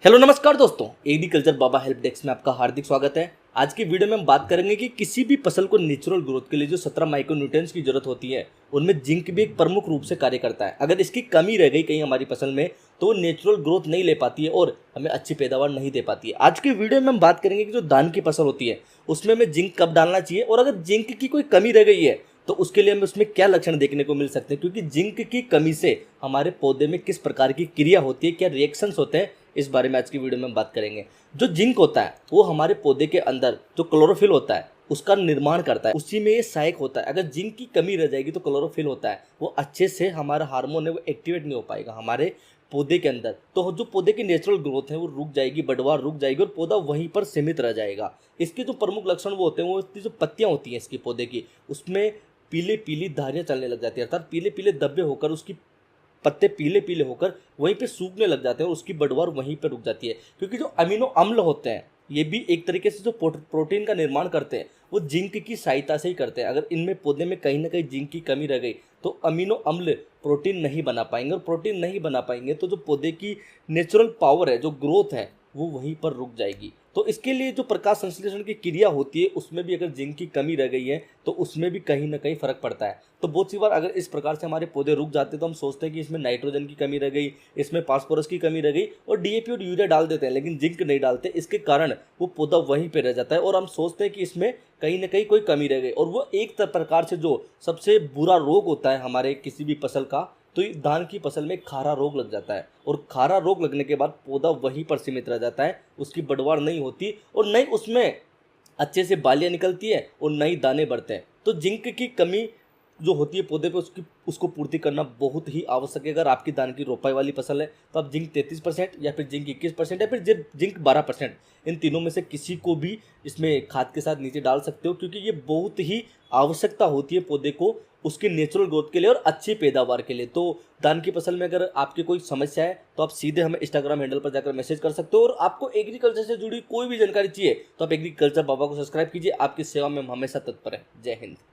Hello नमस्कार दोस्तों, agriculture बाबा help desk में आपका हार्दिक स्वागत है। आज की वीडियो में हम बात करेंगे कि किसी भी फसल को नेचुरल ग्रोथ के लिए जो 17 माइक्रोन्यूट्रिएंट्स की जरूरत होती है उनमें जिंक भी एक प्रमुख रूप से कार्य करता है। अगर इसकी कमी रह गई कहीं हमारी फसल में तो वो नेचुरल ग्रोथ नहीं ले पाती है और हमें अच्छी पैदावार नहीं दे पाती है। आज की वीडियो में हम बात करेंगे कि जो धान की फसल होती है उसमें हमें जिंक कब डालना चाहिए और अगर जिंक की कोई कमी रह गई है तो उसके लिए हमें उसमें क्या लक्षण देखने को मिल सकते हैं, क्योंकि जिंक की कमी से हमारे पौधे में किस प्रकार की क्रिया होती है, क्या रिएक्शंस होते हैं, इस बारे में आज की वीडियो में हम बात करेंगे। जो जिंक होता है वो हमारे पौधे के अंदर जो क्लोरोफिल होता है उसका निर्माण करता है, उसी में ये सहायक होता है। अगर जिंक की कमी रह जाएगी तो क्लोरोफिल होता है वो अच्छे से हमारा हार्मोन है वो एक्टिवेट नहीं हो पाएगा हमारे पौधे के अंदर, तो जो पौधे की नेचुरल ग्रोथ है वो रुक जाएगी, बढ़वार रुक जाएगी और पौधा वहीं पर सीमित रह जाएगा। इसके जो प्रमुख लक्षण वो होते हैं वो इसकी जो पत्तियां होती हैं इसकी पौधे की उसमें पीले पीली धारियां चलने लग जाती है, अर्थात पीले पीले धब्बे होकर उसकी पत्ते पीले पीले होकर वहीं पे सूखने लग जाते हैं और उसकी बढ़वार वहीं पे रुक जाती है। क्योंकि जो अमीनो अम्ल होते हैं ये भी एक तरीके से जो प्रोटीन का निर्माण करते हैं वो जिंक की सहायता से ही करते हैं। अगर इनमें पौधे में कहीं ना कहीं जिंक की कमी रह गई तो अमीनो अम्ल प्रोटीन नहीं बना पाएंगे और प्रोटीन नहीं बना पाएंगे तो जो पौधे की नेचुरल पावर है, जो ग्रोथ है, वो वहीं पर रुक जाएगी। तो इसके लिए जो प्रकाश संश्लेषण की क्रिया होती है उसमें भी अगर जिंक की कमी रह गई है तो उसमें भी कहीं ना कहीं फर्क पड़ता है। तो बहुत सी बार अगर इस प्रकार से हमारे पौधे रुक जाते हैं तो हम सोचते हैं कि इसमें नाइट्रोजन की कमी रह गई, इसमें फास्फोरस की कमी रह गई और डीएपी और यूरिया डाल देते हैं लेकिन जिंक नहीं डालते। इसके कारण वो पौधा वहीं पर रह जाता है और हम सोचते हैं कि इसमें कहीं ना कहीं कोई कमी रह गई। और वो एक प्रकार से जो सबसे बुरा रोग होता है हमारे किसी भी फसल का, तो धान की फसल में खारा रोग लग जाता है और खारा रोग लगने के बाद पौधा वहीं पर सीमित रह जाता है, उसकी बढ़वार नहीं होती और नई उसमें अच्छे से बालियाँ निकलती है और नई दाने बढ़ते हैं। तो जिंक की कमी जो होती है पौधे पे उसको पूर्ति करना बहुत ही आवश्यक है। अगर आपकी धान की रोपाई वाली फसल है तो आप जिंक 33% या फिर जिंक 21% या फिर जिंक 12%, इन तीनों में से किसी को भी इसमें खाद के साथ नीचे डाल सकते हो, क्योंकि ये बहुत ही आवश्यकता होती है पौधे को उसके नेचुरल ग्रोथ के लिए और अच्छी पैदावार के लिए। तो धान की फसल में अगर आपकी कोई समस्या है तो आप सीधे हमें इंस्टाग्राम हैंडल पर जाकर मैसेज कर सकते हो और आपको एग्रीकल्चर से जुड़ी कोई भी जानकारी चाहिए तो आप एग्रीकल्चर बाबा को सब्सक्राइब कीजिए। आपकी सेवा में हम हमेशा तत्पर हैं। जय हिंद।